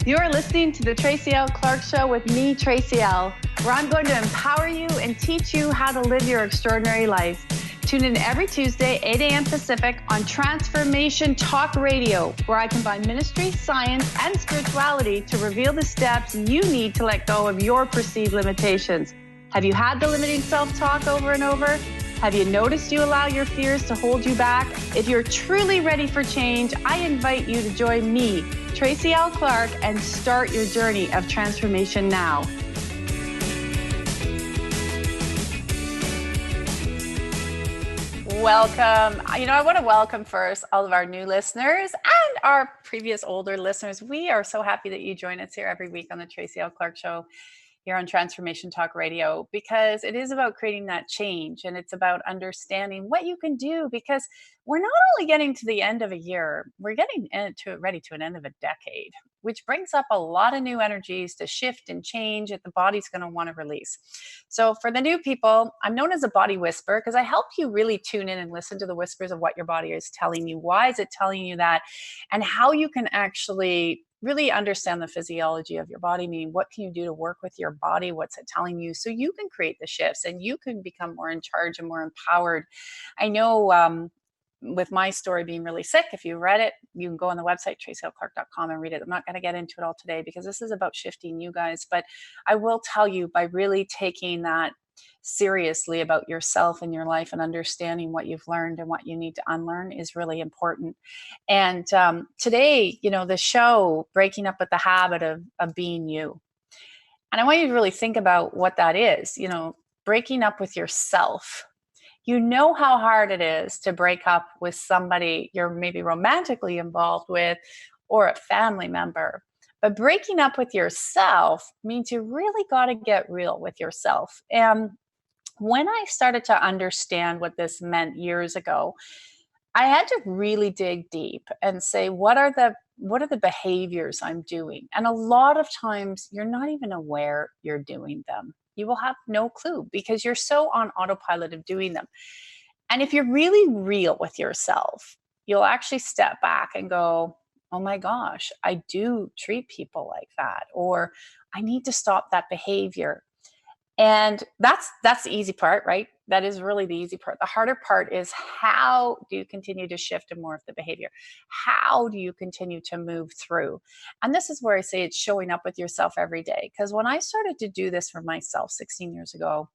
You are listening to the Tracy L. Clark Show with me, Tracy L., where I'm going to empower you and teach you how to live your extraordinary life. Tune in every Tuesday, 8 a.m. Pacific on Transformation Talk Radio, where I combine ministry, science, and spirituality to reveal the steps you need to let go of your perceived limitations. Have you had the limiting self-talk over and over? Have you noticed you allow your fears to hold you back? If you're truly ready for change, I invite you to join me, Tracy L. Clark, and start your journey of transformation now. Welcome. I want to welcome first all of our new listeners and our previous older listeners. We are so happy that you join us here every week on the Tracy L. Clark Show here on Transformation Talk Radio, because it is about creating that change, and it's about understanding what you can do, because we're not only getting to the end of a year, we're getting ready to an end of a decade, which brings up a lot of new energies to shift and change that the body's going to want to release. So for the new people, I'm known as a body whisperer because I help you really tune in and listen to the whispers of what your body is telling you. Why is it telling you that? And how you can actually really understand the physiology of your body. Meaning, what can you do to work with your body? What's it telling you? So you can create the shifts and you can become more in charge and more empowered. I know with my story being really sick, if you read it, you can go on the website, tracylclark.com, and read it. I'm not going to get into it all today because this is about shifting you guys. But I will tell you, by really taking that seriously about yourself and your life and understanding what you've learned and what you need to unlearn is really important. And today, the show, breaking up with the habit of being you. And I want you to really think about what that is, breaking up with yourself. You know how hard it is to break up with somebody you're maybe romantically involved with or a family member. But breaking up with yourself means you really got to get real with yourself. And when I started to understand what this meant years ago, I had to really dig deep and say, what are the behaviors I'm doing? And a lot of times you're not even aware you're doing them. You will have no clue because you're so on autopilot of doing them. And if you're really real with yourself, you'll actually step back and go, oh my gosh, I do treat people like that, or I need to stop that behavior. And that's the easy part, right? That is really the easy part. The harder part is, how do you continue to shift and morph the behavior? How do you continue to move through? And this is where I say it's showing up with yourself every day. Because when I started to do this for myself 16 years ago,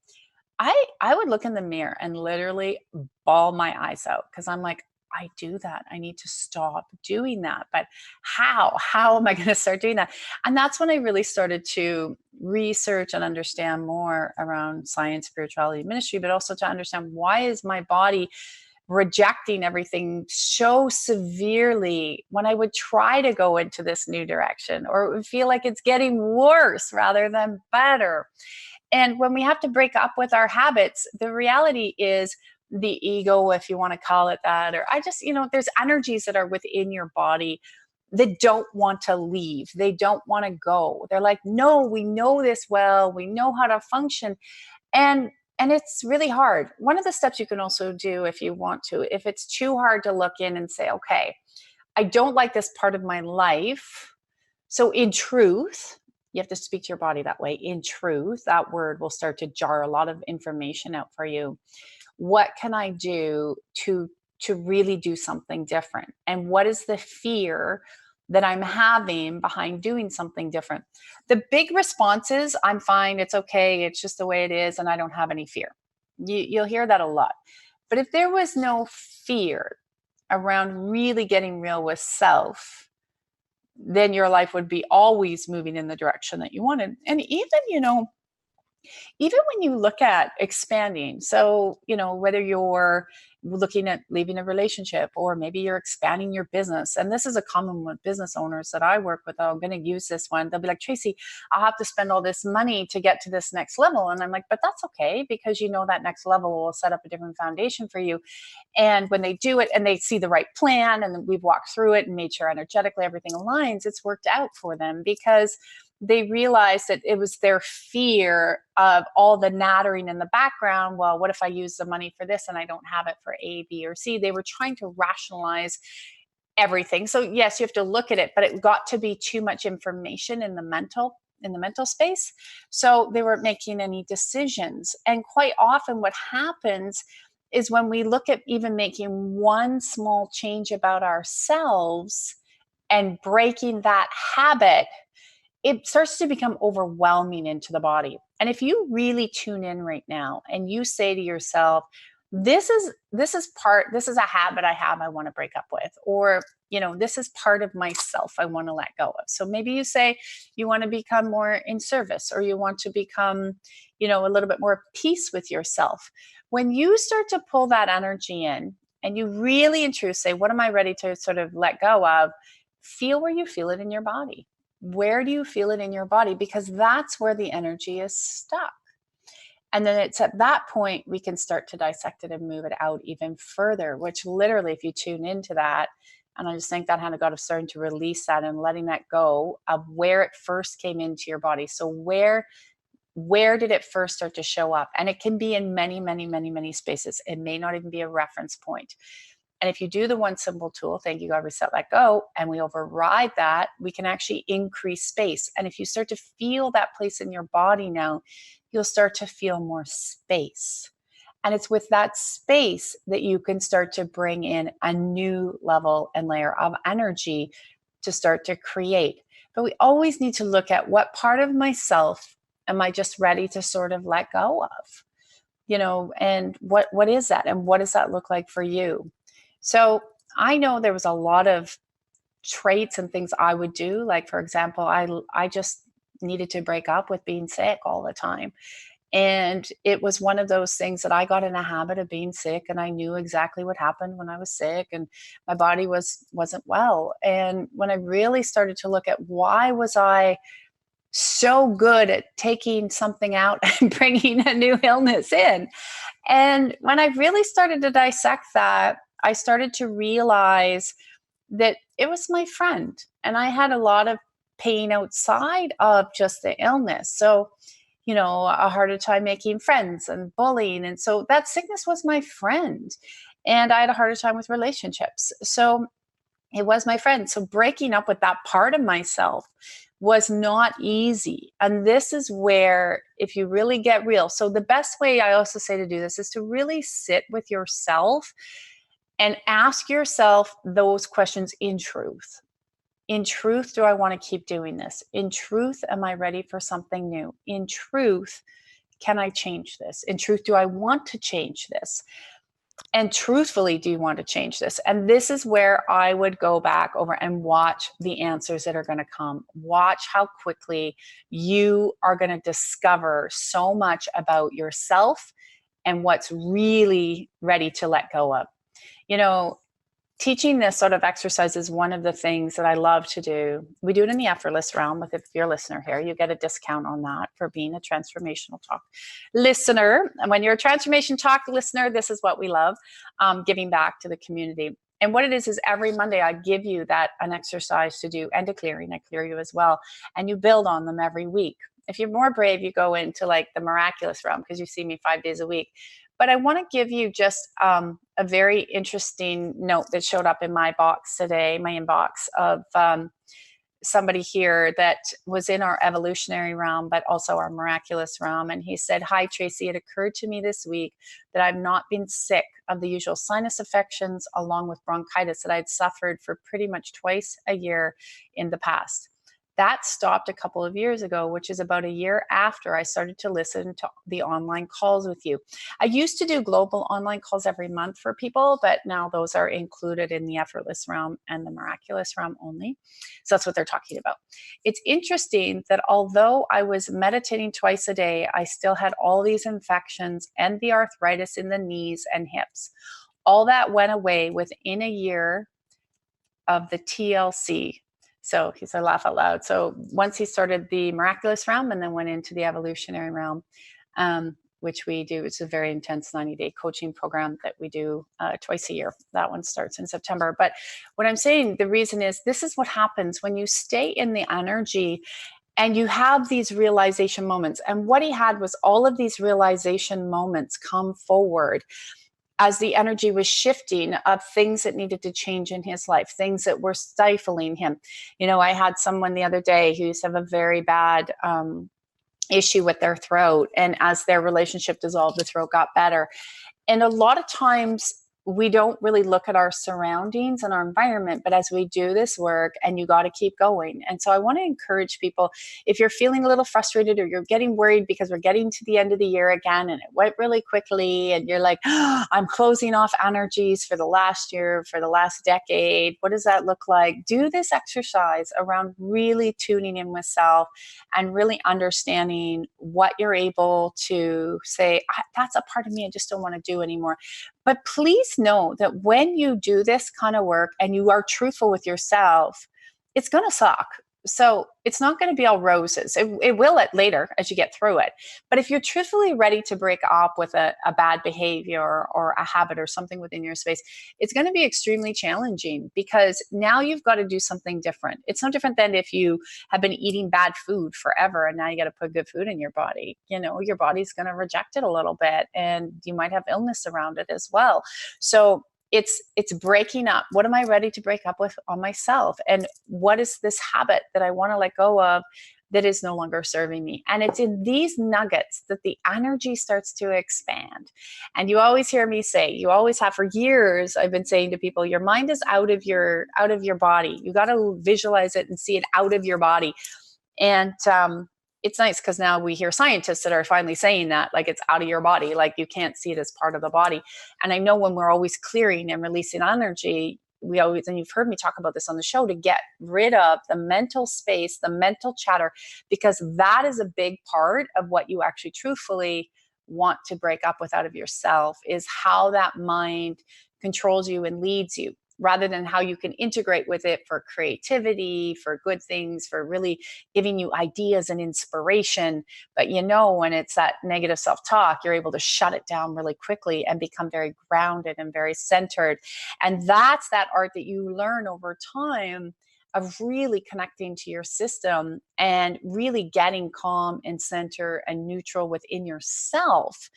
I would look in the mirror and literally bawl my eyes out because I'm like, I do that. I need to stop doing that. But how? How am I going to start doing that? And that's when I really started to research and understand more around science, spirituality, ministry, but also to understand, why is my body rejecting everything so severely when I would try to go into this new direction, or it would feel like it's getting worse rather than better. And when we have to break up with our habits, the reality is, the ego, if you want to call it that, or there's energies that are within your body that don't want to leave. They don't want to go. They're like, no, we know this well. We know how to function. And it's really hard. One of the steps you can also do, if you want to, if it's too hard to look in and say, okay, I don't like this part of my life. So in truth, you have to speak to your body that way. In truth, that word will start to jar a lot of information out for you. What can I do to really do something different? And what is the fear that I'm having behind doing something different? The big response is, I'm fine, it's okay, it's just the way it is, and I don't have any fear. You'll hear that a lot. But if there was no fear around really getting real with self, then your life would be always moving in the direction that you wanted. And even when you look at expanding, so, whether you're looking at leaving a relationship, or maybe you're expanding your business, and this is a common with business owners that I work with. I'm going to use this one. They'll be like, Tracy, I'll have to spend all this money to get to this next level. And I'm like, but that's okay, because that next level will set up a different foundation for you. And when they do it and they see the right plan, and we've walked through it and made sure energetically everything aligns, it's worked out for them, because they realized that it was their fear of all the nattering in the background. Well, what if I use the money for this and I don't have it for A, B, or C? They were trying to rationalize everything. So yes, you have to look at it, but it got to be too much information in the mental space. So they weren't making any decisions. And quite often what happens is when we look at even making one small change about ourselves and breaking that habit, it starts to become overwhelming into the body. And if you really tune in right now and you say to yourself, this is a habit I have I want to break up with, or this is part of myself I want to let go of. So maybe you say you want to become more in service, or you want to become a little bit more at peace with yourself. When you start to pull that energy in and you really in truth say, what am I ready to sort of let go of? Feel where you feel it in your body. Where do you feel it in your body? Because that's where the energy is stuck. And then it's at that point we can start to dissect it and move it out even further, which literally, if you tune into that, and I just think that hand of God of starting to release that and letting that go of where it first came into your body. So where did it first start to show up? And it can be in many, many, many, many spaces. It may not even be a reference point. And if you do the one simple tool, thank you, God, reset, let go, and we override that, we can actually increase space. And if you start to feel that place in your body now, you'll start to feel more space. And it's with that space that you can start to bring in a new level and layer of energy to start to create. But we always need to look at what part of myself am I just ready to sort of let go of? And what is that? And what does that look like for you? So I know there was a lot of traits and things I would do. Like, for example, I just needed to break up with being sick all the time. And it was one of those things that I got in a habit of being sick, and I knew exactly what happened when I was sick and my body wasn't well. And when I really started to look at why was I so good at taking something out and bringing a new illness in. And when I really started to dissect that, I started to realize that it was my friend. And I had a lot of pain outside of just the illness. So, a harder time making friends and bullying. And so that sickness was my friend. And I had a harder time with relationships. So it was my friend. So breaking up with that part of myself was not easy. And this is where, if you really get real, so the best way I also say to do this is to really sit with yourself and ask yourself those questions in truth. In truth, do I want to keep doing this? In truth, am I ready for something new? In truth, can I change this? In truth, do I want to change this? And truthfully, do you want to change this? And this is where I would go back over and watch the answers that are going to come. Watch how quickly you are going to discover so much about yourself and what's really ready to let go of. Teaching this sort of exercise is one of the things that I love to do. We do it in the effortless realm. If you're a listener here, you get a discount on that for being a transformational talk listener. And when you're a transformation talk listener, this is what we love, giving back to the community. And what it is every Monday I give you an exercise to do and a clearing. I clear you as well. And you build on them every week. If you're more brave, you go into like the miraculous realm because you see me 5 days a week. But I want to give you just a very interesting note that showed up in my box today, my inbox, of somebody here that was in our evolutionary realm, but also our miraculous realm. And he said, "Hi, Tracy, it occurred to me this week that I've not been sick of the usual sinus affections along with bronchitis that I'd suffered for pretty much twice a year in the past. That stopped a couple of years ago, which is about a year after I started to listen to the online calls with you. I used to do global online calls every month for people, but now those are included in the effortless realm and the miraculous realm only. So that's what they're talking about. It's interesting that although I was meditating twice a day, I still had all these infections and the arthritis in the knees and hips. All that went away within a year of the TLC." So he said, laugh out loud. So once he started the miraculous realm and then went into the evolutionary realm, which we do, it's a very intense 90-day coaching program that we do twice a year. That one starts in September. But what I'm saying, the reason is this is what happens when you stay in the energy and you have these realization moments. And what he had was all of these realization moments come forward as the energy was shifting of things that needed to change in his life, things that were stifling him. I had someone the other day who used to have a very bad issue with their throat. And as their relationship dissolved, the throat got better. And a lot of times we don't really look at our surroundings and our environment, but as we do this work, and you got to keep going. And so I want to encourage people, if you're feeling a little frustrated or you're getting worried because we're getting to the end of the year again and it went really quickly and you're like, oh, I'm closing off energies for the last year, for the last decade, what does that look like? Do this exercise around really tuning in with self and really understanding what you're able to say, that's a part of me I just don't want to do anymore. But please know that when you do this kind of work and you are truthful with yourself, it's going to suck. So it's not going to be all roses. It will later as you get through it. But if you're truthfully ready to break up with a bad behavior or a habit or something within your space, it's going to be extremely challenging because now you've got to do something different. It's no different than if you have been eating bad food forever and now you got to put good food in your body. Your body's going to reject it a little bit and you might have illness around it as well. So it's breaking up. What am I ready to break up with on myself? And what is this habit that I want to let go of that is no longer serving me? And it's in these nuggets that the energy starts to expand. And you always hear me say, you always have for years, I've been saying to people, your mind is out of your body. You got to visualize it and see it out of your body. And it's nice because now we hear scientists that are finally saying that, like it's out of your body, like you can't see it as part of the body. And I know when we're always clearing and releasing energy, we always, and you've heard me talk about this on the show, to get rid of the mental space, the mental chatter, because that is a big part of what you actually truthfully want to break up with out of yourself, is how that mind controls you and leads you, rather than how you can integrate with it for creativity, for good things, for really giving you ideas and inspiration. But when it's that negative self-talk, you're able to shut it down really quickly and become very grounded and very centered. And that's that art that you learn over time of really connecting to your system and really getting calm and center and neutral within yourself.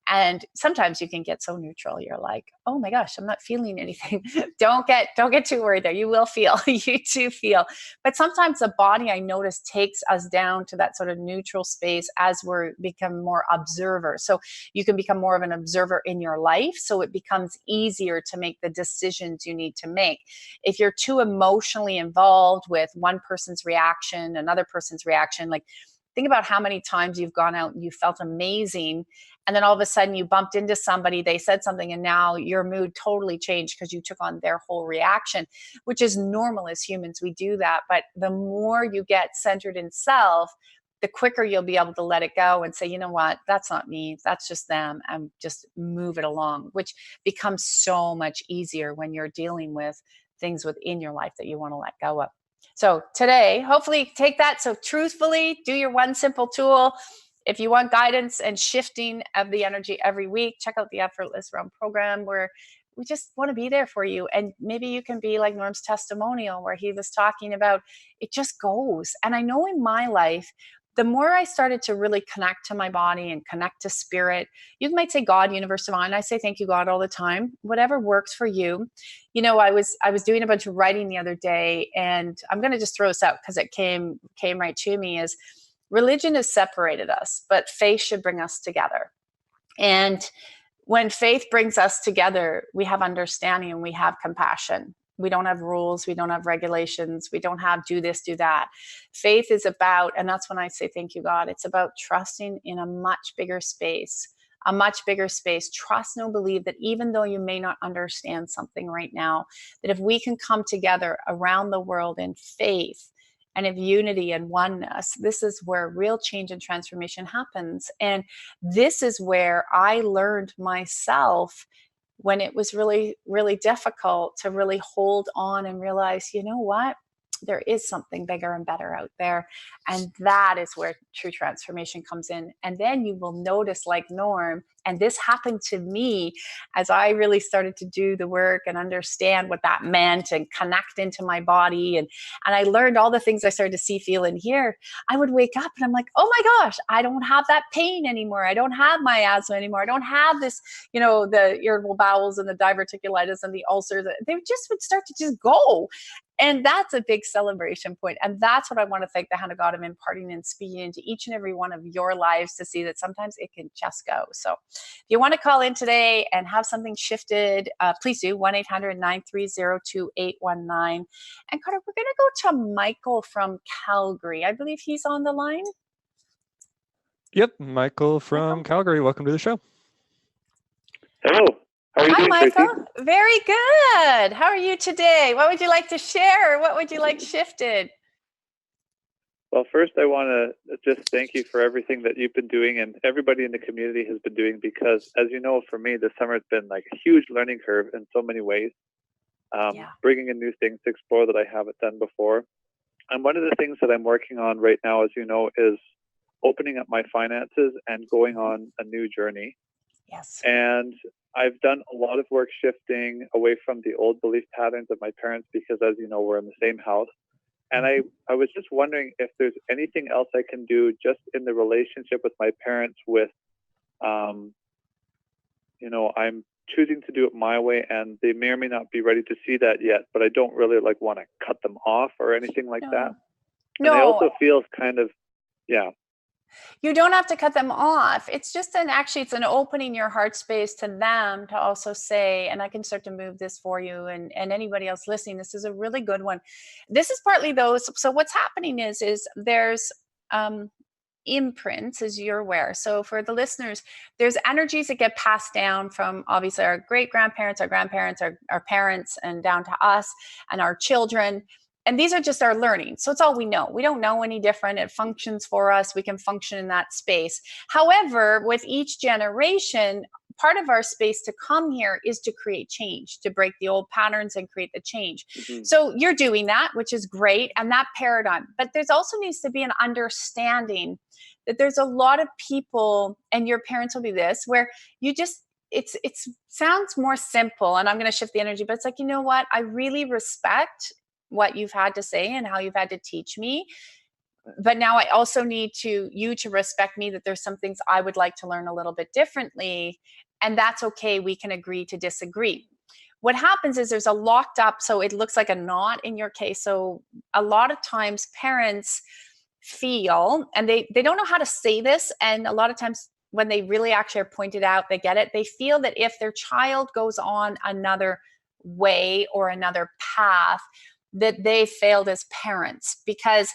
And sometimes you can get so neutral, you're like, oh my gosh, I'm not feeling anything. don't get too worried there. You will feel, you do feel. But sometimes the body, I notice, takes us down to that sort of neutral space as we become more observers. So you can become more of an observer in your life. So it becomes easier to make the decisions you need to make. If you're too emotionally involved with one person's reaction, another person's reaction, like think about how many times you've gone out and you felt amazing, and then all of a sudden you bumped into somebody, they said something, and now your mood totally changed because you took on their whole reaction, which is normal as humans. We do that. But the more you get centered in self, the quicker you'll be able to let it go and say, you know what, that's not me, that's just them, and just move it along, which becomes so much easier when you're dealing with things within your life that you want to let go of. So today, hopefully take that. So truthfully, do your one simple tool. If you want guidance and shifting of the energy every week, check out the Effortless Realm program, where we just want to be there for you. And maybe you can be like Norm's testimonial, where he was talking about it just goes. And I know in my life, the more I started to really connect to my body and connect to spirit, you might say God, universe, divine. I say thank you, God, all the time. Whatever works for you. I was doing a bunch of writing the other day, and I'm going to just throw this out because it came right to me. Is religion has separated us, but faith should bring us together. And when faith brings us together, we have understanding and we have compassion. We don't have rules. We don't have regulations. We don't have do this, do that. Faith is about, and that's when I say, thank you, God. It's about trusting in a much bigger space, Trust, know, believe that even though you may not understand something right now, that if we can come together around the world in faith and of unity and oneness, this is where real change and transformation happens. And this is where I learned myself, when it was really, really difficult, to really hold on and realize, you know what? there is something bigger and better out there. And that is where true transformation comes in. And then you will notice, like Norm, and this happened to me as I really started to do the work and understand what that meant and connect into my body. And I learned all the things I started to see, feel, and hear. I would wake up and I'm like, oh my gosh, I don't have that pain anymore. I don't have my asthma anymore. I don't have this, the irritable bowels and the diverticulitis and the ulcers. They just would start to just go. And that's a big celebration point. And that's what I want to thank the hand of God of imparting and speaking into each and every one of your lives, to see that sometimes it can just go. So if you want to call in today and have something shifted, please do 1-800-930-2819. And Carter, we're going to go to Michael from Calgary. I believe he's on the line. Yep, Michael from Calgary. Welcome to the show. Hello. How are you doing, Michael. Tracy? Very good. How are you today? What would you like to share? What would you like shifted? Well, first, I want to just thank you for everything that you've been doing and everybody in the community has been doing, because, as you know, for me, this summer has been like a huge learning curve in so many ways, bringing in new things to explore that I haven't done before. And one of the things that I'm working on right now, as you know, is opening up my finances and going on a new journey. Yes. And I've done a lot of work shifting away from the old belief patterns of my parents, because, as you know, we're in the same house. And I was just wondering if there's anything else I can do just in the relationship with my parents with, I'm choosing to do it my way, and they may or may not be ready to see that yet, but I don't really want to cut them off or anything like that. No. And I also feel kind of, You don't have to cut them off. It's just it's an opening your heart space to them to also say, and I can start to move this for you and anybody else listening. This is a really good one. This is partly those. So what's happening is there's imprints, as you're aware. So for the listeners, there's energies that get passed down from obviously our great grandparents, our grandparents, our parents, and down to us and our children. And these are just our learning. So it's all we know. We don't know any different. It functions for us. We can function in that space. However, with each generation, part of our space to come here is to create change, to break the old patterns and create the change. Mm-hmm. So you're doing that, which is great. And that paradigm. But there's also needs to be an understanding that there's a lot of people, and your parents will be this, where you just, it sounds more simple, and I'm going to shift the energy, but it's like, you know what? I really respect what you've had to say and how you've had to teach me. But now I also need you to respect me, that there's some things I would like to learn a little bit differently. And that's okay. We can agree to disagree. What happens is there's a locked up, so it looks like a knot in your case. So a lot of times parents feel, and they don't know how to say this. And a lot of times when they really actually are pointed out, they get it. They feel that if their child goes on another way or another path, that they failed as parents, because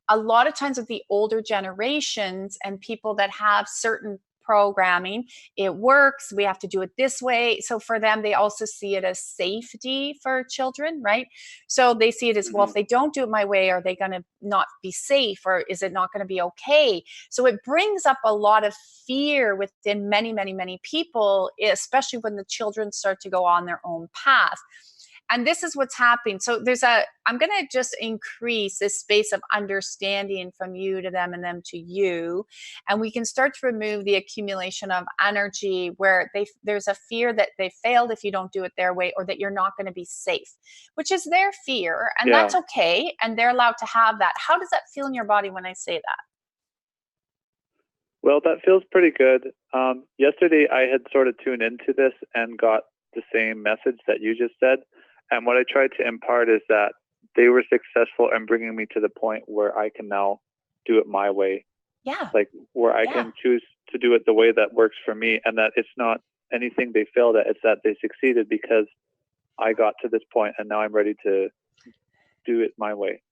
a lot of times with the older generations and people that have certain programming, it works, we have to do it this way. So for them, they also see it as safety for children, right? So they see it as, well, if they don't do it my way, are they going to not be safe, or is it not going to be okay? So it brings up a lot of fear within many, many, many people, especially when the children start to go on their own path. And this is what's happening. So I'm going to just increase this space of understanding from you to them and them to you. And we can start to remove the accumulation of energy where there's a fear that they failed if you don't do it their way, or that you're not going to be safe, which is their fear. And that's okay. And they're allowed to have that. How does that feel in your body when I say that? Well, that feels pretty good. Yesterday, I had sort of tuned into this and got the same message that you just said. And what I tried to impart is that they were successful in bringing me to the point where I can now do it my way. Yeah. Like where I can choose to do it the way that works for me, and that it's not anything they failed at. It's that they succeeded because I got to this point and now I'm ready to do it my way.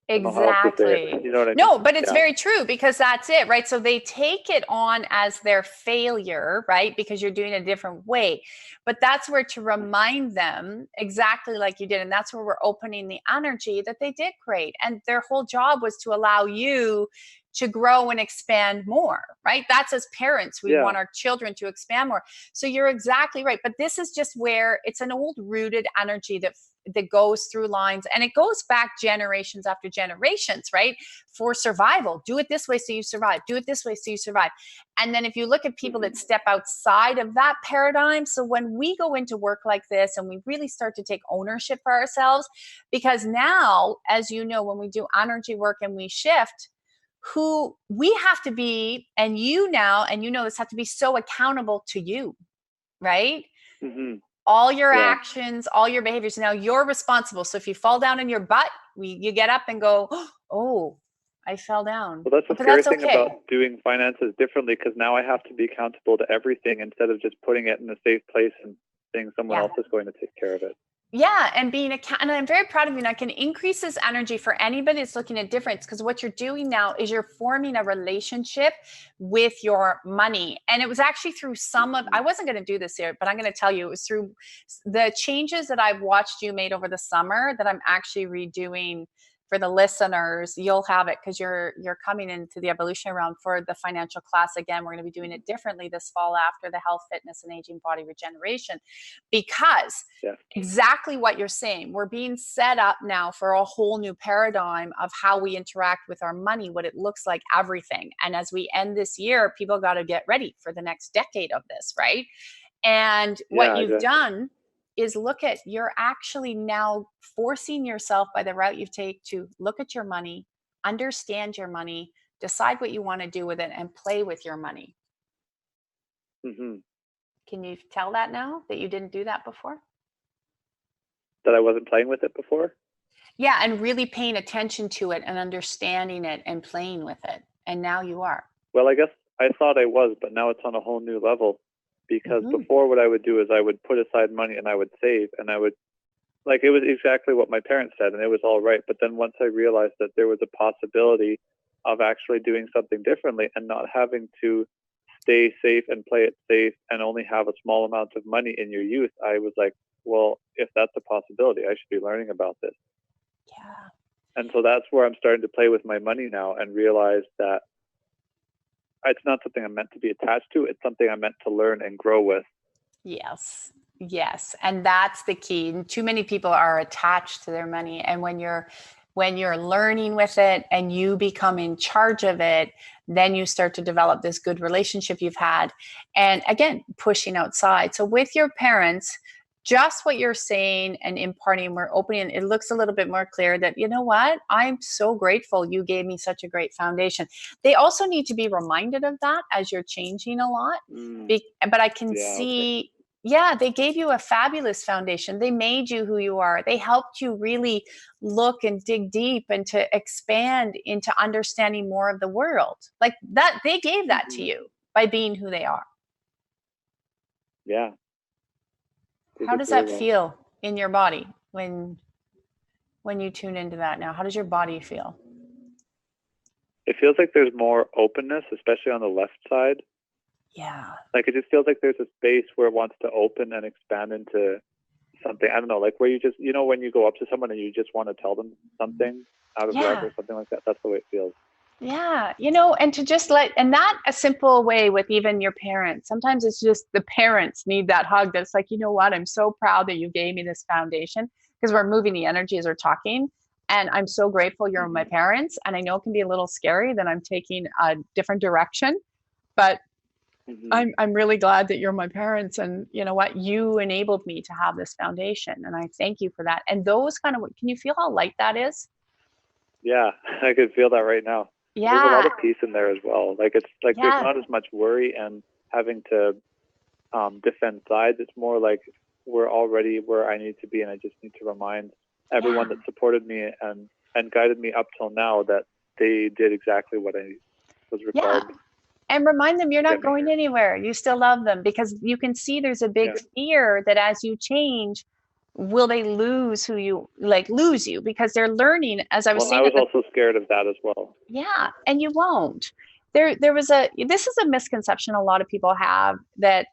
Exactly. You know what I mean? No, but it's very true, because that's it, right? So they take it on as their failure, right? Because you're doing it a different way. But that's where to remind them exactly like you did. And that's where we're opening the energy that they did great. And their whole job was to allow you to grow and expand more, right? That's as parents, we want our children to expand more. So you're exactly right. But this is just where it's an old rooted energy that goes through lines, and it goes back generations after generations, right? For survival. Do it this way so you survive. Do it this way so you survive. And then if you look at people that step outside of that paradigm, so when we go into work like this and we really start to take ownership for ourselves, because now, as you know, when we do energy work and we shift, who we have to be, and you know this, have to be so accountable to you, right? All your actions, all your behaviors. Now you're responsible. So if you fall down on your butt, you get up and go, oh, I fell down. Well, that's the scary thing about doing finances differently, because now I have to be accountable to everything instead of just putting it in a safe place and saying someone else is going to take care of it. Yeah, and and I'm very proud of you. And I can increase this energy for anybody that's looking at difference, because what you're doing now is you're forming a relationship with your money. And it was actually through I wasn't going to do this here, but I'm going to tell you, it was through the changes that I've watched you made over the summer that I'm actually redoing for the listeners. You'll have it because you're coming into the evolutionary realm for the financial class. Again, we're going to be doing it differently this fall after the health, fitness, and aging body regeneration, because exactly what you're saying, we're being set up now for a whole new paradigm of how we interact with our money, what it looks like, everything. And as we end this year, people got to get ready for the next decade of this, right? And what you've done is you're actually now forcing yourself by the route you take to look at your money, understand your money, decide what you want to do with it, and play with your money. Can you tell that now that you didn't do that before? That I wasn't playing with it before? Yeah, and really paying attention to it and understanding it and playing with it. And now you are. Well, I guess I thought I was, but now it's on a whole new level. Because before, what I would do is I would put aside money and I would save, and I would, like, it was exactly what my parents said, and it was all right. But then once I realized that there was a possibility of actually doing something differently and not having to stay safe and play it safe and only have a small amount of money in your youth, I was like, well, if that's a possibility, I should be learning about this. Yeah. And so that's where I'm starting to play with my money now and realize that it's not something I'm meant to be attached to. It's something I'm meant to learn and grow with. Yes. And that's the key. And too many people are attached to their money. And when you're learning with it and you become in charge of it, then you start to develop this good relationship you've had. And again, pushing outside. So with your parents, just what you're saying and imparting, we're opening, it looks a little bit more clear that, you know what, I'm so grateful you gave me such a great foundation. They also need to be reminded of that as you're changing a lot. But I can see, they gave you a fabulous foundation. They made you who you are. They helped you really look and dig deep and to expand into understanding more of the world. Like that, they gave that to you by being who they are. Yeah. How does that feel in your body when you tune into that now? How does your body feel? It feels like there's more openness, especially on the left side. Yeah. Like it just feels like there's a space where it wants to open and expand into something. I don't know, like where you just, when you go up to someone and you just want to tell them something out of love or something like that. That's the way it feels. Yeah. And to just and not a simple way with even your parents. Sometimes it's just the parents need that hug that's like, you know what, I'm so proud that you gave me this foundation, because we're moving the energy as we're talking. And I'm so grateful you're my parents. And I know it can be a little scary that I'm taking a different direction, but I'm really glad that you're my parents. And you know what, you enabled me to have this foundation. And I thank you for that. And those can you feel how light that is? Yeah, I could feel that right now. Yeah. There's a lot of peace in there as well. Like it's like there's not as much worry and having to defend sides. It's more like we're already where I need to be, and I just need to remind everyone that supported me and guided me up till now that they did exactly what I was required. Yeah. And remind them you're not going anywhere. You still love them, because you can see there's a big fear that as you change, will they lose lose you, because they're learning, as I was saying. I was also scared of that as well. Yeah. And you won't. This is a misconception a lot of people have, that,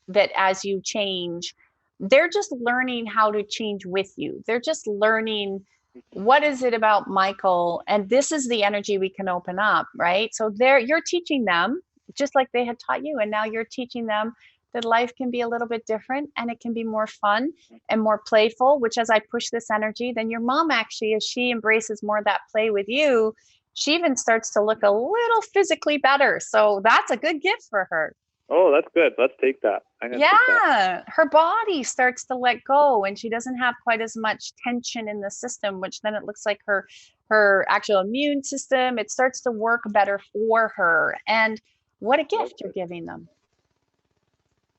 that as you change, they're just learning how to change with you. They're just learning what is it about Michael? And this is the energy we can open up, right? So you're teaching them just like they had taught you. And now you're teaching them that life can be a little bit different and it can be more fun and more playful, which as I push this energy, then your mom actually, as she embraces more of that play with you, she even starts to look a little physically better. So that's a good gift for her. Oh, that's good. Let's take that. Yeah, her body starts to let go and she doesn't have quite as much tension in the system, which then it looks like her actual immune system, it starts to work better for her. And what a gift you're giving them.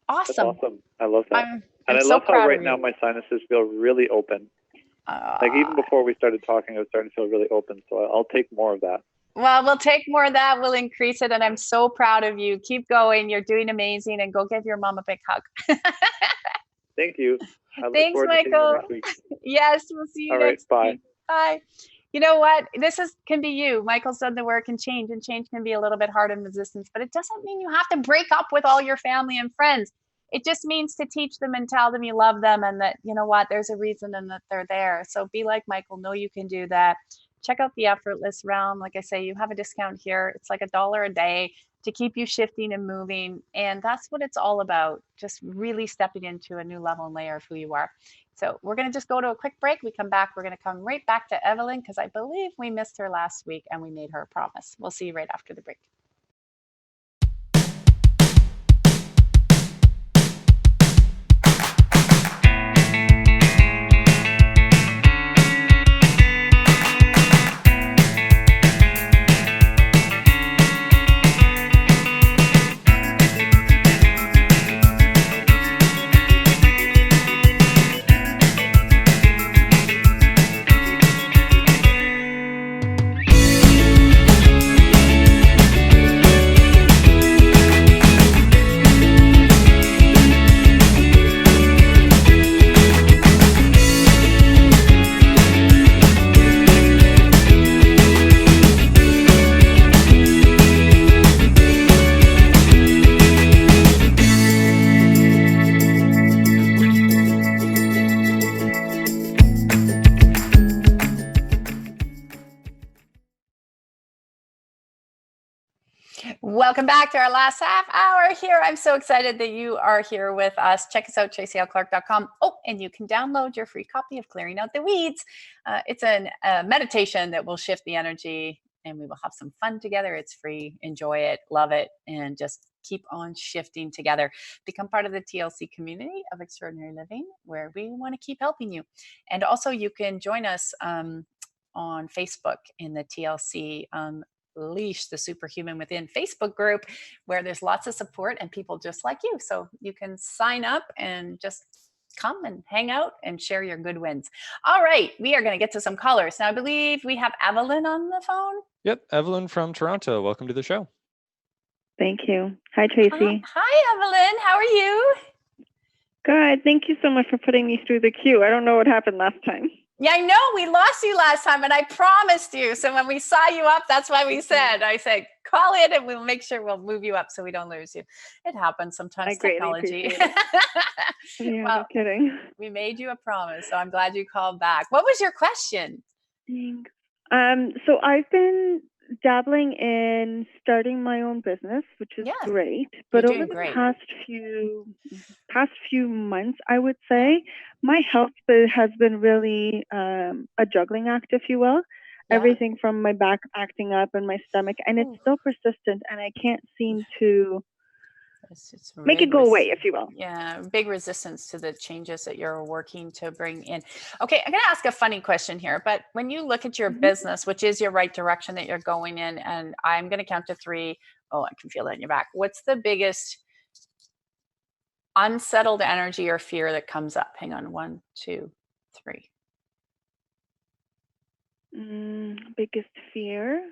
Awesome. That's awesome. I love that. I'm I so love how proud right of now you. my sinuses feel really open. Like even before we started talking, I was starting to feel really open. So I'll take more of that. Well, we'll take more of that. We'll increase it. And I'm so proud of you. Keep going. You're doing amazing. And go give your mom a big hug. Thank you. Thanks, Michael. Next week. Yes, we'll see you next week. Bye. You know what? Can be you. Michael's done the work and change can be a little bit hard and resistance, but it doesn't mean you have to break up with all your family and friends. It just means to teach them and tell them you love them and that, you know what, there's a reason and that they're there. So be like Michael, know you can do that. Check out the Effortless Realm. Like I say, you have a discount here. It's like $1 a day to keep you shifting and moving. And that's what it's all about. Just really stepping into a new level and layer of who you are. So we're going to just go to a quick break. We come back. We're going to come right back to Evelyn because I believe we missed her last week and we made her a promise. We'll see you right after the break. Welcome back to our last half hour here. I'm so excited that you are here with us. Check us out, tracylclark.com. Oh, and you can download your free copy of Clearing Out the Weeds. It's a meditation that will shift the energy and we will have some fun together. It's free. Enjoy it, love it, and just keep on shifting together. Become part of the TLC community of Extraordinary Living, where we want to keep helping you. And also you can join us on Facebook in the TLC Leash the Superhuman Within Facebook group, where there's lots of support and people just like you. So you can sign up and just come and hang out and share your good wins. All right, we are going to get to some callers. Now, I believe we have Evelyn on the phone. Yep, Evelyn from Toronto. Welcome to the show. Thank you. Hi, Tracy. Hi, Evelyn. How are you? Good. Thank you so much for putting me through the queue. I don't know what happened last time. Yeah, I know we lost you last time and I promised you. So when we saw you up, that's why I said, call in and we'll make sure we'll move you up so we don't lose you. It happens sometimes, technology. Yeah, well, no kidding. We made you a promise. So I'm glad you called back. What was your question? Thanks. So I've been dabbling in starting my own business, which is great. But over the past few months, I would say, my health has been really a juggling act, if you will. Yeah. Everything from my back acting up and my stomach, and it's still persistent, and I can't seem to make it go away, if you will. Yeah, big resistance to the changes that you're working to bring in. Okay, I'm going to ask a funny question here, but when you look at your business, which is your right direction that you're going in, and I'm going to count to 3. Oh, I can feel that in your back. What's the biggest unsettled energy or fear that comes up? Hang on, 1, 2, 3. Biggest fear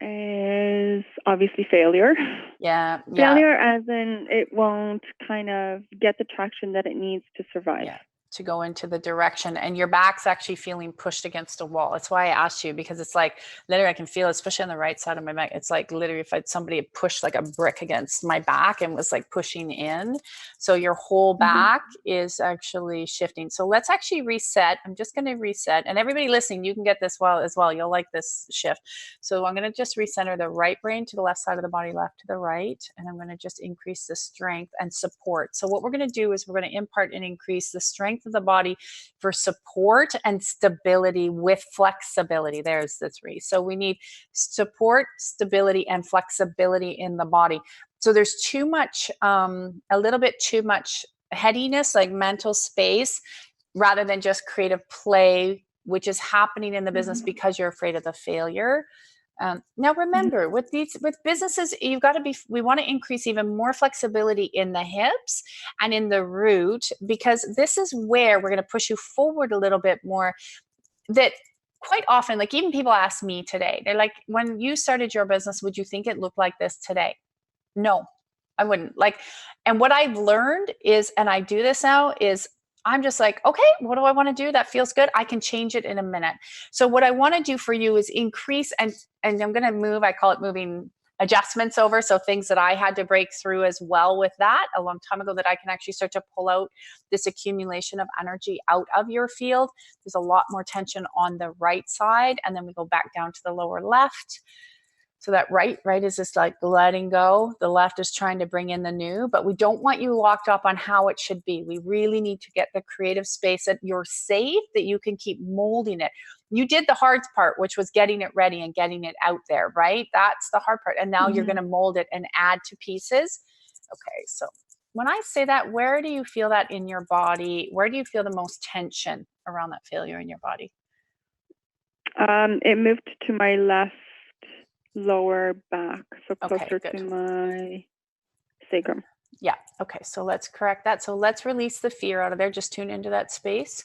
is obviously failure. Yeah. Failure as in it won't kind of get the traction that it needs to survive. to go into the direction, and your back's actually feeling pushed against a wall. That's why I asked you, because it's like literally I can feel, especially on the right side of my back, it's like literally if somebody had pushed like a brick against my back and was like pushing in. So your whole back is actually shifting. So let's actually reset. I'm just going to reset, and everybody listening, you can get this as well. You'll like this shift. So I'm going to just recenter the right brain to the left side of the body, left to the right, and I'm going to just increase the strength and support. So what we're going to do is we're going to impart and increase the strength of the body for support and stability with flexibility. There's the three. So we need support, stability, and flexibility in the body. So there's too much, a little bit too much headiness, like mental space, rather than just creative play, which is happening in the business because you're afraid of the failure. Now remember, with businesses, you've got to we want to increase even more flexibility in the hips and in the root, because this is where we're going to push you forward a little bit more. That quite often, like even people ask me today, they're like, when you started your business, would you think it looked like this today? No, I wouldn't. And what I've learned is, and I do this now, is I'm just like, okay, what do I want to do? That feels good. I can change it in a minute. So what I want to do for you is increase, and I'm going to move, I call it moving adjustments over. So things that I had to break through as well with that a long time ago, that I can actually start to pull out this accumulation of energy out of your field. There's a lot more tension on the right side. And then we go back down to the lower left. So that right is just like letting go. The left is trying to bring in the new, but we don't want you locked up on how it should be. We really need to get the creative space that you're safe, that you can keep molding it. You did the hard part, which was getting it ready and getting it out there, right? That's the hard part. And now you're going to mold it and add to pieces. Okay, so when I say that, where do you feel that in your body? Where do you feel the most tension around that failure in your body? It moved to my left lower back, so closer to my sacrum. Yeah. Okay. So let's correct that. So let's release the fear out of there. Just tune into that space.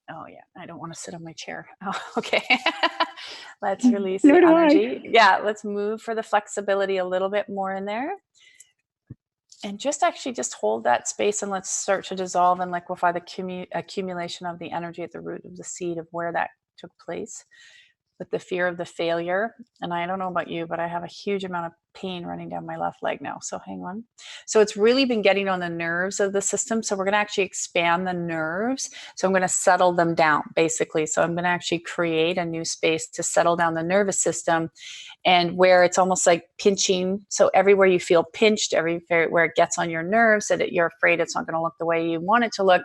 Oh yeah. I don't want to sit on my chair. Oh, okay. Let's release the energy. Yeah. Let's move for the flexibility a little bit more in there. And just hold that space, and let's start to dissolve and liquefy the accumulation of the energy at the root of the seed of where that took place. With the fear of the failure. And I don't know about you, but I have a huge amount of pain running down my left leg now. So hang on. So it's really been getting on the nerves of the system. So we're going to actually expand the nerves. So I'm going to settle them down, basically. So I'm going to actually create a new space to settle down the nervous system, and where it's almost like pinching. So everywhere you feel pinched, everywhere it gets on your nerves, that you're afraid it's not going to look the way you want it to look.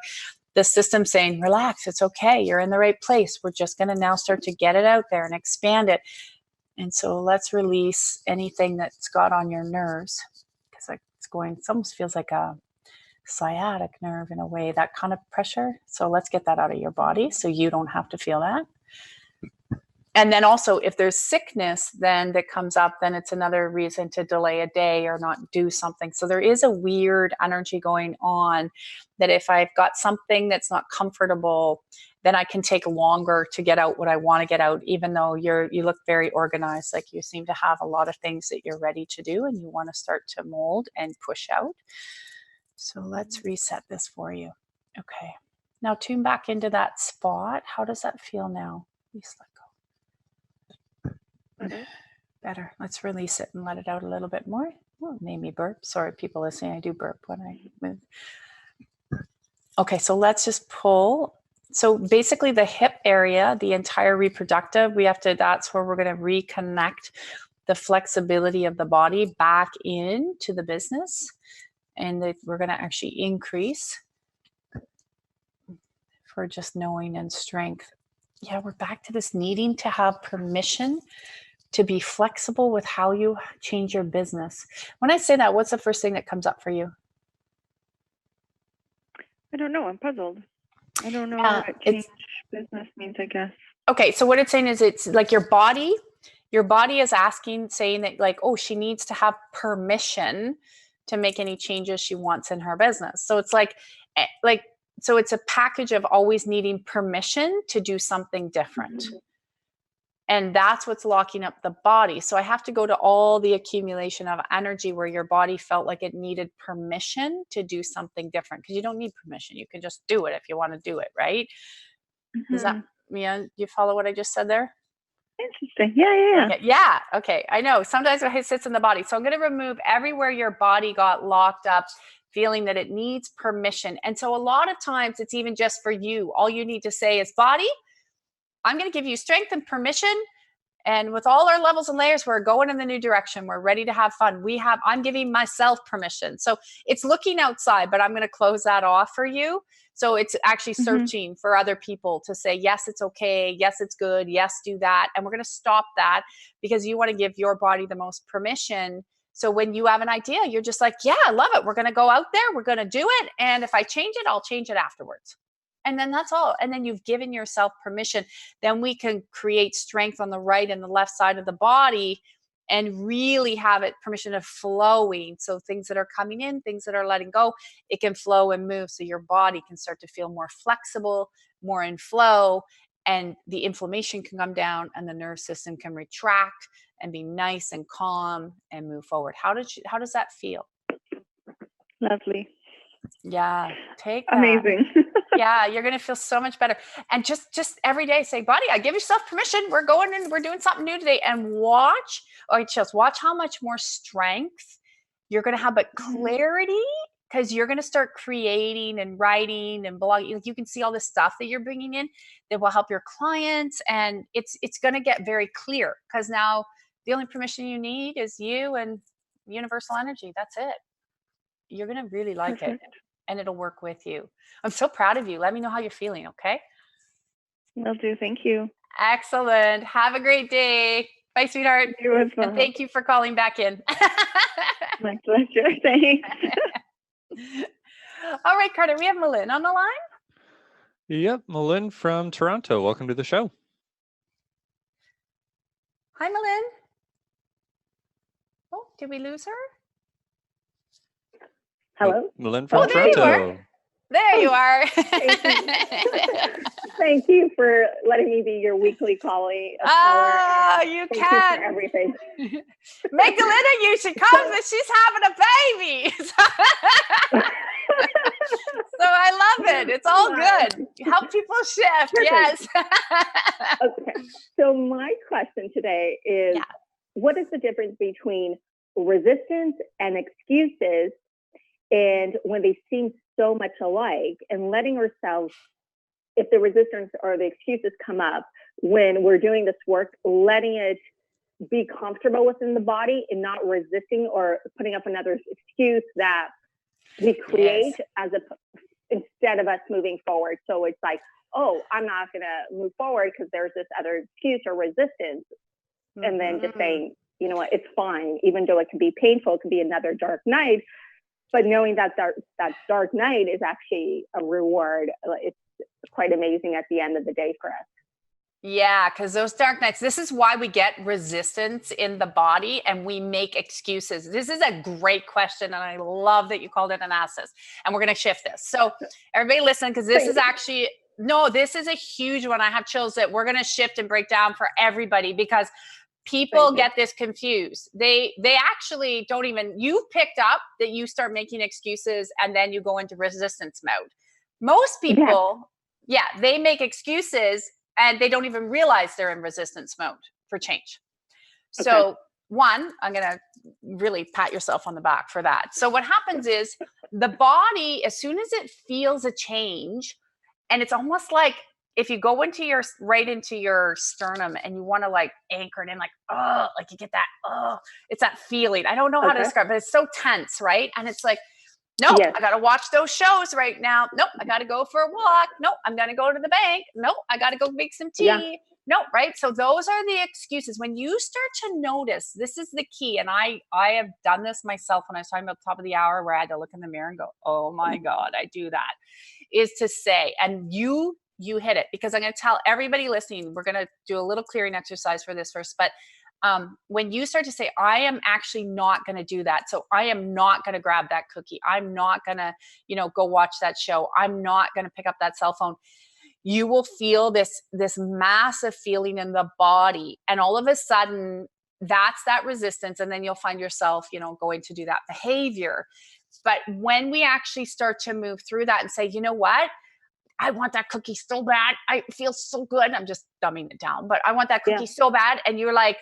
The system saying, relax, it's okay, you're in the right place. We're just going to now start to get it out there and expand it. And so let's release anything that's got on your nerves, because it almost feels like a sciatic nerve in a way, that kind of pressure. So let's get that out of your body so you don't have to feel that. And then also, if there's sickness then that comes up, then it's another reason to delay a day or not do something. So there is a weird energy going on, that if I've got something that's not comfortable, then I can take longer to get out what I want to get out, even though you look very organized. Like you seem to have a lot of things that you're ready to do and you want to start to mold and push out. So let's reset this for you. Okay. Now tune back into that spot. How does that feel now? Please let go. Better. Let's release it and let it out a little bit more. Oh, it made me burp. Sorry, people listening, I do burp when I move. Okay, so let's just pull. So basically the hip area, the entire reproductive, that's where we're going to reconnect the flexibility of the body back into the business. And we're going to actually increase for just knowing and strength. Yeah, we're back to this needing to have permission to be flexible with how you change your business. When I say that, what's the first thing that comes up for you? I don't know. I'm puzzled. I don't know what change business means, I guess. Okay, so what it's saying is, it's like your body is saying that like, oh, she needs to have permission to make any changes she wants in her business. So it's so it's a package of always needing permission to do something different. And that's what's locking up the body. So I have to go to all the accumulation of energy where your body felt like it needed permission to do something different, because you don't need permission. You can just do it if you want to do it, right? Does that, you follow what I just said there? Interesting. Yeah. Okay. Yeah. Okay. I know. Sometimes it sits in the body. So I'm going to remove everywhere your body got locked up, feeling that it needs permission. And so a lot of times it's even just for you. All you need to say is, body, I'm going to give you strength and permission. And with all our levels and layers, we're going in the new direction. We're ready to have fun. I'm giving myself permission. So it's looking outside, but I'm going to close that off for you. So it's actually searching for other people to say, yes, it's okay. Yes, it's good. Yes, do that. And we're going to stop that, because you want to give your body the most permission. So when you have an idea, you're just like, yeah, I love it. We're going to go out there. We're going to do it. And if I change it, I'll change it afterwards. And then that's all. And then you've given yourself permission. Then we can create strength on the right and the left side of the body and really have it permission of flowing. So things that are coming in, things that are letting go, it can flow and move. So your body can start to feel more flexible, more in flow, and the inflammation can come down and the nervous system can retract and be nice and calm and move forward. How does that feel? Lovely. Yeah, take that. Amazing. Yeah, you're going to feel so much better. And just every day say, body, I give yourself permission. We're going in, we're doing something new today. And watch how much more strength you're going to have, but clarity, because you're going to start creating and writing and blogging. You can see all the stuff that you're bringing in that will help your clients. And it's going to get very clear, because now the only permission you need is you and universal energy. That's it. You're going to really like it, and it'll work with you. I'm so proud of you. Let me know how you're feeling, okay? Will do. Thank you. Excellent. Have a great day. Bye, sweetheart. You as well. And thank you for calling back in. My pleasure. Thanks. All right, Carter, we have Malin on the line. Yep, Malin from Toronto. Welcome to the show. Hi, Malin. Oh, did we lose her? Hello? Malin from Toronto. There you are. Thank you for letting me be your weekly caller. You Thank can. you for everything. Magdalena usually comes, but she's having a baby. So I love it. It's all good. Help people shift. Perfect. Yes. Okay. So my question today is, what is the difference between resistance and excuses, and when they seem so much alike, and letting ourselves, if the resistance or the excuses come up when we're doing this work, letting it be comfortable within the body and not resisting or putting up another excuse that we create instead of us moving forward. So it's like, oh, I'm not going to move forward because there's this other excuse or resistance. And then just saying, you know what, it's fine, even though it can be painful, it can be another dark night. But knowing that dark night is actually a reward, it's quite amazing at the end of the day for us. Yeah, because those dark nights, this is why we get resistance in the body and we make excuses. This is a great question, and I love that you called it and asked this. And we're going to shift this. So everybody listen, because this is actually, this is a huge one. I have chills that we're going to shift and break down for everybody, because people get this confused. They actually don't even, you picked up that you start making excuses and then you go into resistance mode. Most people, they make excuses and they don't even realize they're in resistance mode for change. So one, I'm going to really pat yourself on the back for that. So what happens is the body, as soon as it feels a change, and it's almost like, if you go into your sternum and you want to like anchor it in, like, like you get that, it's that feeling. I don't know how to describe it, but it's so tense, right? And it's like, no, I got to watch those shows right now. Nope, I got to go for a walk. Nope, I'm going to go to the bank. Nope, I got to go make some tea. Nope, right? So those are the excuses. When you start to notice, this is the key. And I have done this myself when I was talking about the top of the hour, where I had to look in the mirror and go, oh my God, I do that, is to say, and you hit it, because I'm going to tell everybody listening, we're going to do a little clearing exercise for this first, but when you start to say, I am actually not going to do that. So I am not going to grab that cookie. I'm not going to, go watch that show. I'm not going to pick up that cell phone. you will feel this massive feeling in the body. And all of a sudden, that's that resistance. And then you'll find yourself, going to do that behavior. But when we actually start to move through that and say, you know what? I want that cookie so bad. I feel so good. I'm just dumbing it down, but I want that cookie so bad. And you're like,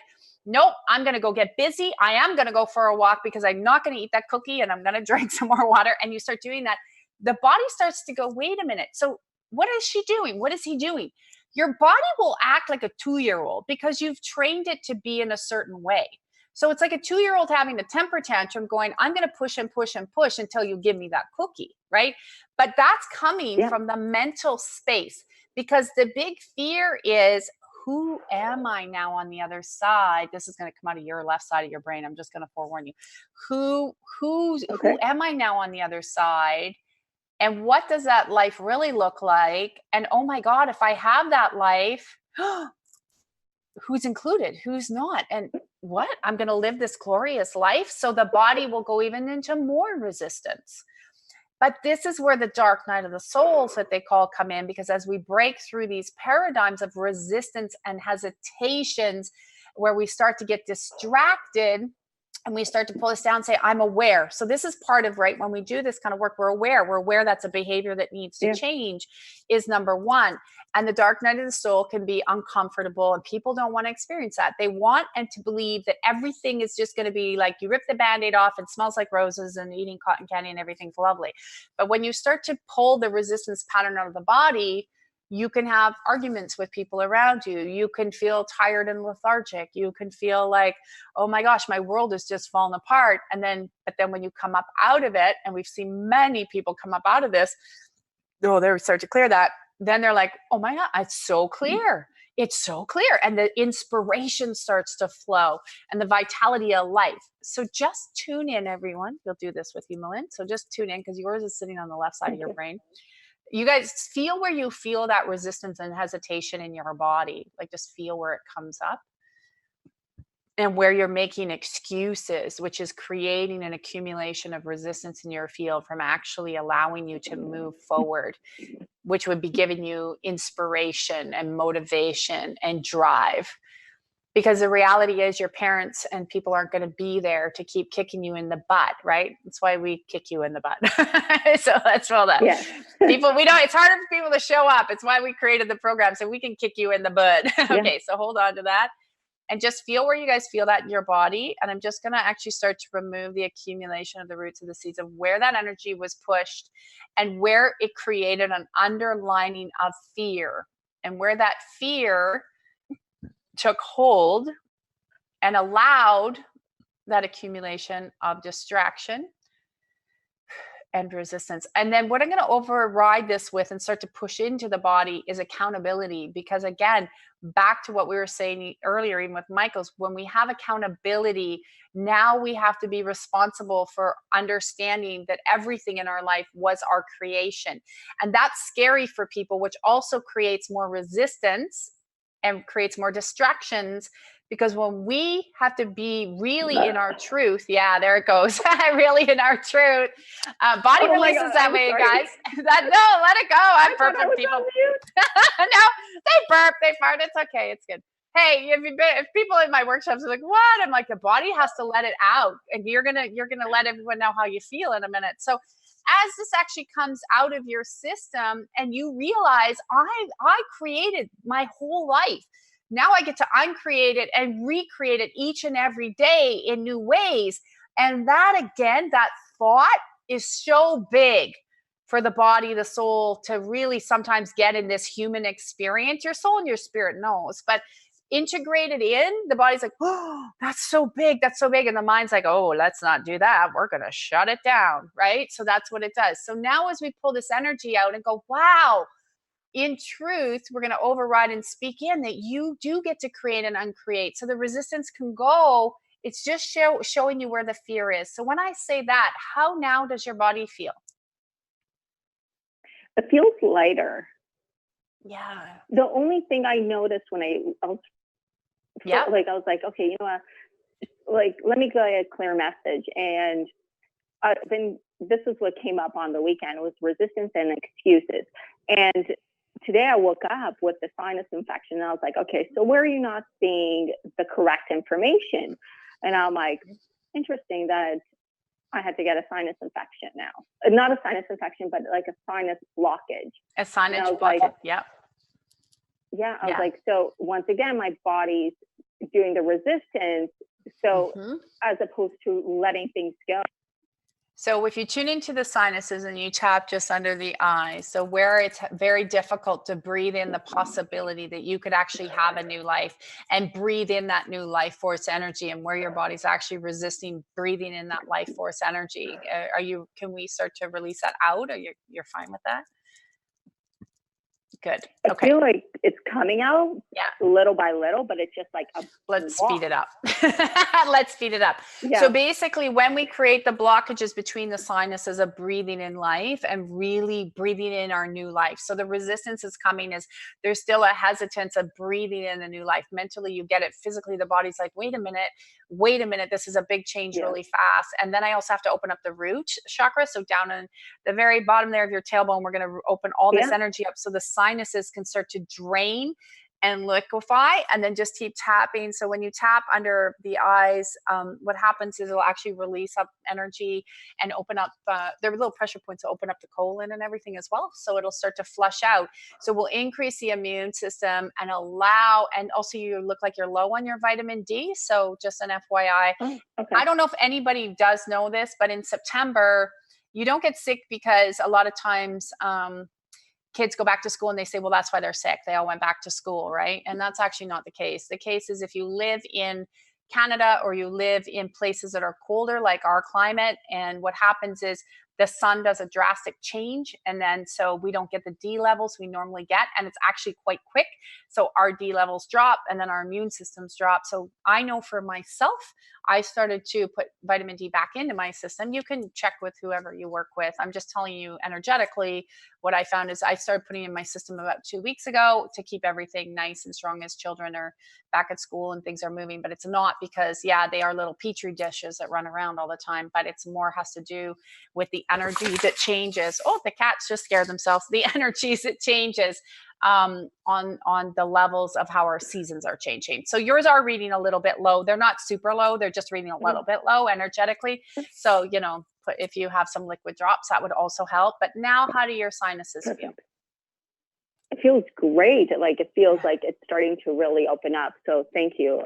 nope, I'm going to go get busy. I am going to go for a walk because I'm not going to eat that cookie, and I'm going to drink some more water. And you start doing that. The body starts to go, wait a minute. So what is she doing? What is he doing? Your body will act like a 2-year-old because you've trained it to be in a certain way. So it's like a 2-year-old having a temper tantrum going, I'm going to push and push and push until you give me that cookie, right? But that's coming from the mental space, because the big fear is, who am I now on the other side? This is going to come out of your left side of your brain. I'm just going to forewarn you. Who am I now on the other side? And what does that life really look like? And oh my God, if I have that life, who's included, who's not? And what? I'm going to live this glorious life. So the body will go even into more resistance. But this is where the dark night of the souls that they call come in, because as we break through these paradigms of resistance and hesitations, where we start to get distracted and we start to pull this down and say, I'm aware. So this is part of, right, when we do this kind of work, we're aware that's a behavior that needs to change, is number one. And the dark night of the soul can be uncomfortable, and people don't want to experience that. They want and to believe that everything is just going to be like you rip the Band-Aid off and smells like roses and eating cotton candy and everything's lovely. But when you start to pull the resistance pattern out of the body, you can have arguments with people around you. You can feel tired and lethargic. You can feel like, oh my gosh, my world is just falling apart. But then when you come up out of it, and we've seen many people come up out of this, they start to clear that. Then they're like, oh my God, it's so clear. It's so clear. And the inspiration starts to flow and the vitality of life. So just tune in, everyone. You'll do this with you, Melinda. So just tune in, because yours is sitting on the left side of your brain. You guys feel where you feel that resistance and hesitation in your body. Like, just feel where it comes up. And where you're making excuses, which is creating an accumulation of resistance in your field from actually allowing you to move forward, which would be giving you inspiration and motivation and drive. Because the reality is, your parents and people aren't going to be there to keep kicking you in the butt, right? That's why we kick you in the butt. So let's roll that. Yeah. It's harder for people to show up. It's why we created the program, so we can kick you in the butt. Okay, so hold on to that. And just feel where you guys feel that in your body. And I'm just going to actually start to remove the accumulation of the roots of the seeds of where that energy was pushed and where it created an underlining of fear, and where that fear took hold and allowed that accumulation of distraction and resistance. And then what I'm going to override this with and start to push into the body is accountability. Because again, back to what we were saying earlier, even with Michael's, when we have accountability, now we have to be responsible for understanding that everything in our life was our creation. And that's scary for people, which also creates more resistance and creates more distractions. Because when we have to be really in our truth, there it goes, really in our truth. Body releases that way, guys. No, let it go. I'm burping people. No, they burp, they fart. It's okay. It's good. Hey, if people in my workshops are like, what? I'm like, the body has to let it out, and you're gonna let everyone know how you feel in a minute. So as this actually comes out of your system, and you realize, I created my whole life. Now I get to uncreate it and recreate it each and every day in new ways. And that, again, that thought is so big for the body, the soul, to really sometimes get in this human experience. Your soul and your spirit knows, but integrated in, the body's like, oh, that's so big. That's so big. And the mind's like, oh, let's not do that. We're going to shut it down. Right. So that's what it does. So now as we pull this energy out and go, wow, in truth, we're going to override and speak in that you do get to create and uncreate. So the resistance can go. It's just showing you where the fear is. So when I say that, how now does your body feel? It feels lighter. Yeah. The only thing I noticed when I was like, okay, you know what? Like, let me go a clear message. And then this is what came up on the weekend, was resistance and excuses. And today I woke up with the sinus infection, and I was like, okay, so where are you not seeing the correct information? And I'm like, interesting that I had to get a sinus infection now. Not a sinus infection, but like a sinus blockage. A sinus blockage, like, yeah. Yeah, I was like, so once again, my body's doing the resistance. So as opposed to letting things go. So if you tune into the sinuses and you tap just under the eyes, so where it's very difficult to breathe in the possibility that you could actually have a new life and breathe in that new life force energy, and where your body's actually resisting breathing in that life force energy. Can we start to release that out, or you're fine with that? Good. Okay. I feel like it's coming out little by little, but it's just like let's speed it up. Let's speed it up. Yeah. So basically, when we create the blockages between the sinuses of breathing in life and really breathing in our new life, so the resistance is coming is there's still a hesitance of breathing in a new life. Mentally, you get it. Physically, the body's like, wait a minute, this is a big change really fast. And then I also have to open up the root chakra. So down in the very bottom there of your tailbone, we're going to open all this energy up so the sinuses can start to drain and liquefy, and then just keep tapping. So when you tap under the eyes, what happens is it'll actually release up energy and open up, there are little pressure points to open up the colon and everything as well. So it'll start to flush out. So we'll increase the immune system and and also you look like you're low on your vitamin D. So just an FYI, I don't know if anybody does know this, but in September, you don't get sick because a lot of times, kids go back to school and they say, well, that's why they're sick. They all went back to school, right? And that's actually not the case. The case is if you live in Canada or you live in places that are colder, like our climate, and what happens is the sun does a drastic change. And then so we don't get the D levels we normally get. And it's actually quite quick. So our D levels drop and then our immune systems drop. So I know for myself, I started to put vitamin D back into my system. You can check with whoever you work with. I'm just telling you energetically, what I found is I started putting in my system about 2 weeks ago to keep everything nice and strong as children are back at school and things are moving. But it's not because, they are little petri dishes that run around all the time, but it's more has to do with the energy that changes. Oh, the cats just scared themselves. The energies that changes on the levels of how our seasons are changing. So yours are reading a little bit low. They're not super low. They're just reading a little bit low energetically. So, if you have some liquid drops, that would also help. But now how do your sinuses feel? It feels great. Like it feels like it's starting to really open up. So thank you.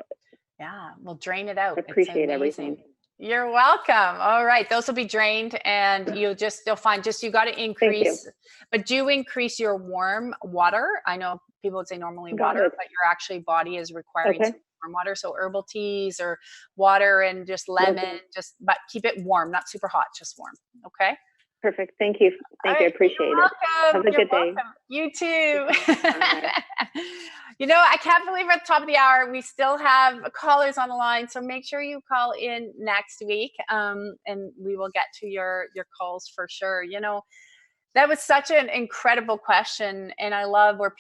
Yeah, we'll drain it out. I appreciate everything. You're welcome. All right. Those will be drained and you'll find you got to increase, but do increase your warm water. I know people would say normally water, but your actually body is requiring some warm water. So herbal teas or water and just lemon, but keep it warm, not super hot, just warm. Okay. Perfect. Thank you. Thank you. I appreciate it. Have a good day. You too. I can't believe we're at the top of the hour. We still have callers on the line. So make sure you call in next week and we will get to your calls for sure. That was such an incredible question. And I love where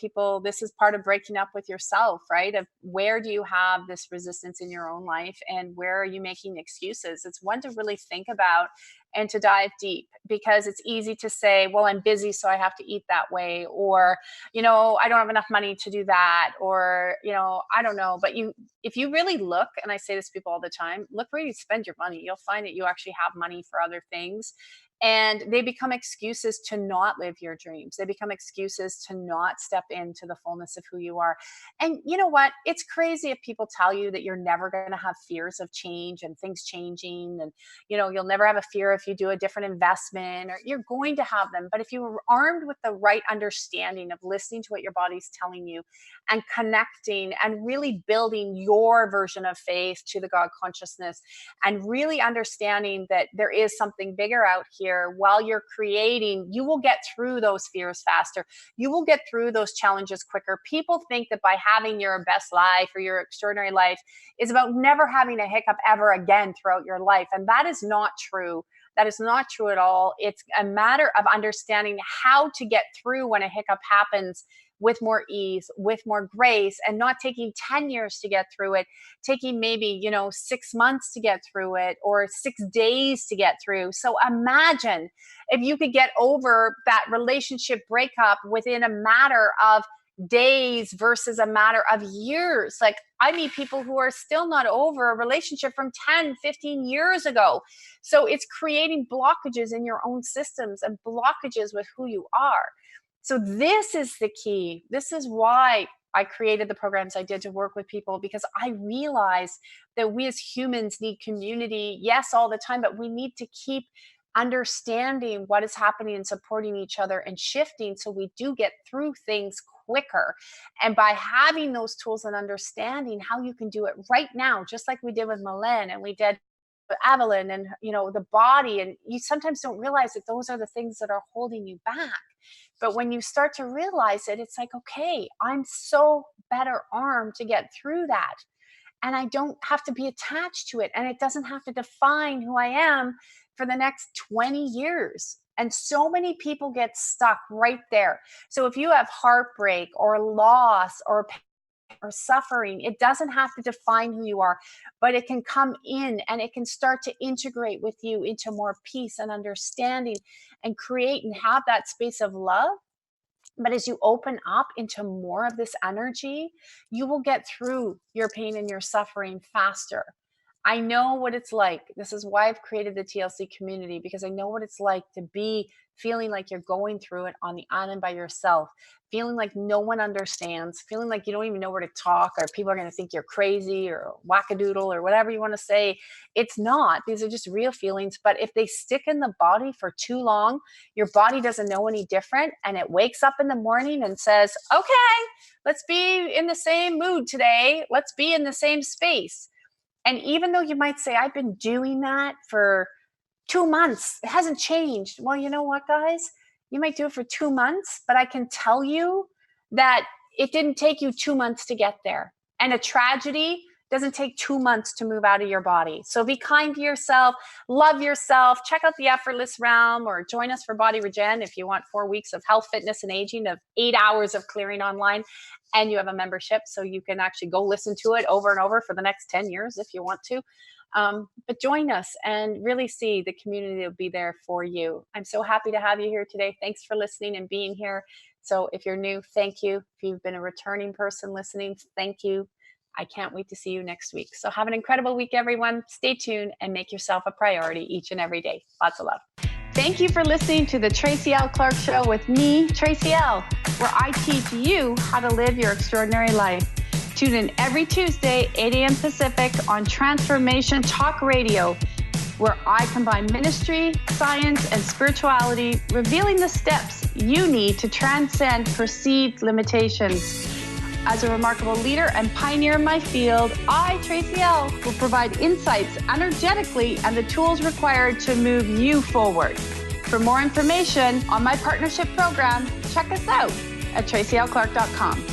this is part of breaking up with yourself, right? Of where do you have this resistance in your own life and where are you making excuses? It's one to really think about and to dive deep, because it's easy to say, well, I'm busy, so I have to eat that way. Or, I don't have enough money to do that. Or, I don't know. But if you really look, and I say this to people all the time, look where you spend your money. You'll find that you actually have money for other things. And they become excuses to not live your dreams. They become excuses to not step into the fullness of who you are. And you know what? It's crazy if people tell you that you're never going to have fears of change and things changing. And, you'll never have a fear if you do a different investment, or you're going to have them. But if you were armed with the right understanding of listening to what your body's telling you and connecting and really building your version of faith to the God consciousness and really understanding that there is something bigger out here, while you're creating, you will get through those fears faster. You will get through those challenges quicker. People think that by having your best life or your extraordinary life is about never having a hiccup ever again throughout your life. And that is not true. That is not true at all. It's a matter of understanding how to get through when a hiccup happens with more ease, with more grace, and not taking 10 years to get through it, taking maybe, 6 months to get through it, or 6 days to get through. So imagine if you could get over that relationship breakup within a matter of days versus a matter of years. Like, I meet people who are still not over a relationship from 10, 15 years ago. So it's creating blockages in your own systems and blockages with who you are. So this is the key. This is why I created the programs I did to work with people, because I realized that we as humans need community, yes, all the time, but we need to keep understanding what is happening and supporting each other and shifting so we do get through things quicker. And by having those tools and understanding how you can do it right now, just like we did with Malin and we did with Evelyn and, the body, and you sometimes don't realize that those are the things that are holding you back. But when you start to realize it, it's like, okay, I'm so better armed to get through that. And I don't have to be attached to it. And it doesn't have to define who I am for the next 20 years. And so many people get stuck right there. So if you have heartbreak or loss or pain or suffering, it doesn't have to define who you are, but it can come in and it can start to integrate with you into more peace and understanding and create and have that space of love. But as you open up into more of this energy, you will get through your pain and your suffering faster. I know what it's like. This is why I've created the TLC community, because I know what it's like to be feeling like you're going through it on the island by yourself, feeling like no one understands, feeling like you don't even know where to talk, or people are going to think you're crazy or wackadoodle or whatever you want to say. It's not. These are just real feelings. But if they stick in the body for too long, your body doesn't know any different. And it wakes up in the morning and says, okay, let's be in the same mood today. Let's be in the same space. And even though you might say, I've been doing that for 2 months, it hasn't changed. Well, you know what, guys? You might do it for 2 months, but I can tell you that it didn't take you 2 months to get there. And a tragedy doesn't take 2 months to move out of your body. So be kind to yourself, love yourself, check out the Effortless Realm, or join us for Body Regen if you want 4 weeks of health, fitness, and aging, of 8 hours of clearing online. And you have a membership, so you can actually go listen to it over and over for the next 10 years if you want to. But join us and really see the community that will be there for you. I'm so happy to have you here today. Thanks for listening and being here. So if you're new, thank you. If you've been a returning person listening, thank you. I can't wait to see you next week. So have an incredible week, everyone. Stay tuned and make yourself a priority each and every day. Lots of love. Thank you for listening to the Tracy L. Clark Show with me, Tracy L., where I teach you how to live your extraordinary life. Tune in every Tuesday, 8 a.m. Pacific on Transformation Talk Radio, where I combine ministry, science, and spirituality, revealing the steps you need to transcend perceived limitations. As a remarkable leader and pioneer in my field, I, Tracy L., will provide insights energetically and the tools required to move you forward. For more information on my partnership program, check us out at tracylclark.com.